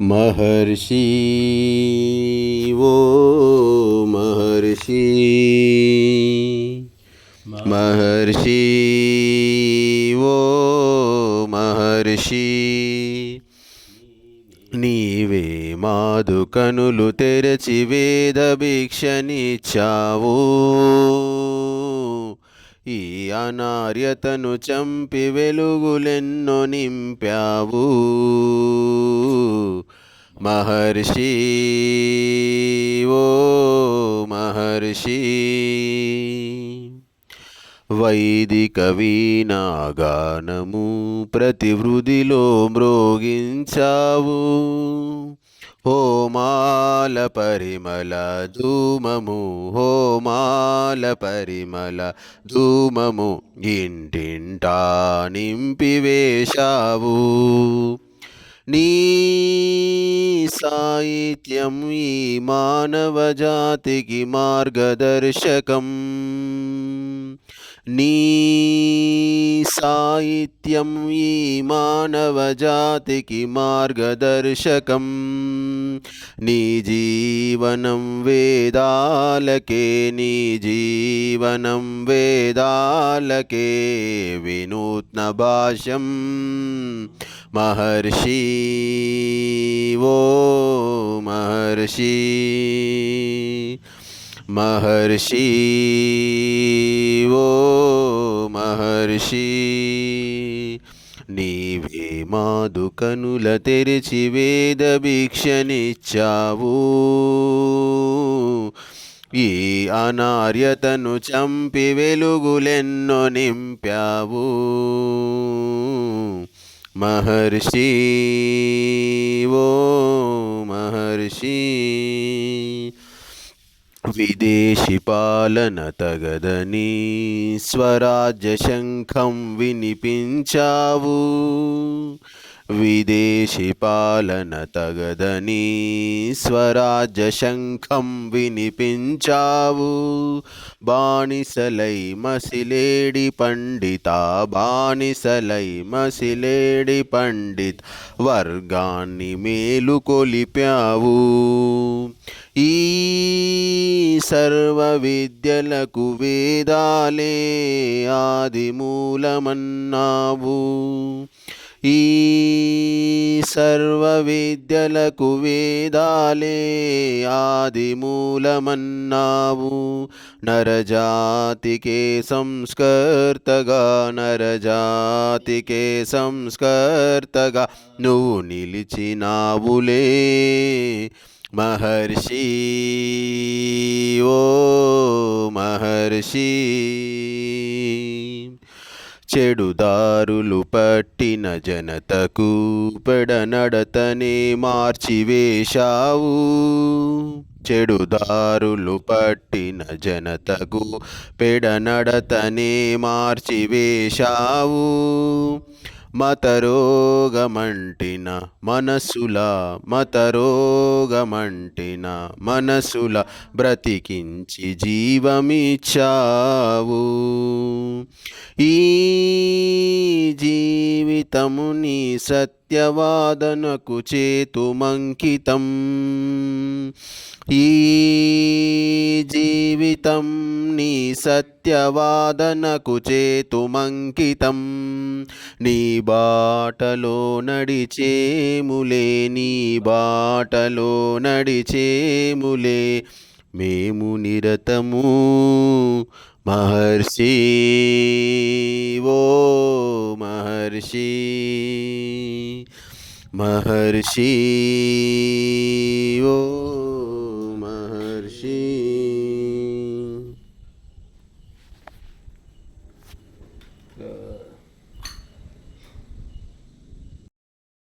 महर्षि वो महर्षि महर्षि वो महर्षి నీవే మాదు కనులు తెరచి వేద భిక్షనిచ్చావు. ఈ అనార్యతను చంపి వెలుగులెన్నో నింపావు. महर्षि वो महर्षि వైదిక వీణాగానము ప్రతి వృదిలో మ్రోగించావు. హోమాల పరిమళ ధూమము హోమాల పరిమళ ధూమము ఇంటింటా నింపివేశావు. నీ సాహిత్యం ఈ మానవ జాతికి మార్గదర్శకం. నీ సాహిత్యం ఈ మానవ జాతికి మార్గదర్శకం. నీ జీవనం వేదాలకే నీ జీవనం వేదాలకే వినూత్న భాష్యం. महर्षि वो महर्षि महर्षि वो महर्षि నీవే మాదు కనుల తెరిచి వేద భిక్షనిచ్చావు. ఈ అనార్యతను చంపి వెలుగులెన్నో నింపావు. महर्षि वो महर्षि విదేశీ పాలన తగదని స్వరాజ్య శంఖం వినిపించావు. విదేశీ పాలన తగదని స్వరాజ్య శంఖం వినిపించావు. బానిసలై మసిలేడి పండిత బానిసలై మసిలేడి పండిత్ వర్గాన్ని మేలుకొలిపావు. ఈ సర్వ విద్యలకు వేదాలే ఆది మూలమన్నావు. ఈ సర్వ విద్యలకు వేదాలే ఆది మూలమన్నావు. నరజాతికే సంస్కర్తగా నరజాతికే సంస్కర్తగా నువ్వు నిలిచినావులే. महर्षि ओ महर्षि చెడుదారులు పట్టిన జనతకు పెడనడతనే మార్చివేశావు. చెడుదారులు పట్టిన జనతకు పెడనడతనే మార్చివేశావు. మతరోగమంటిన మనసుల మతరోగమంటిన మనసుల బ్రతికించి జీవమిచ్చావు. ఈ జీవితము నీ సత్యవాదనకు చేతుమంకితం. ఈ జీవితం నీ సత్యవాదనకు చేతుమంకితం. నీ బాటలో నడిచేములే నీ బాటలో నడిచేములే మేము నిరతము. महर्षि वो महर्षि महर्षि वो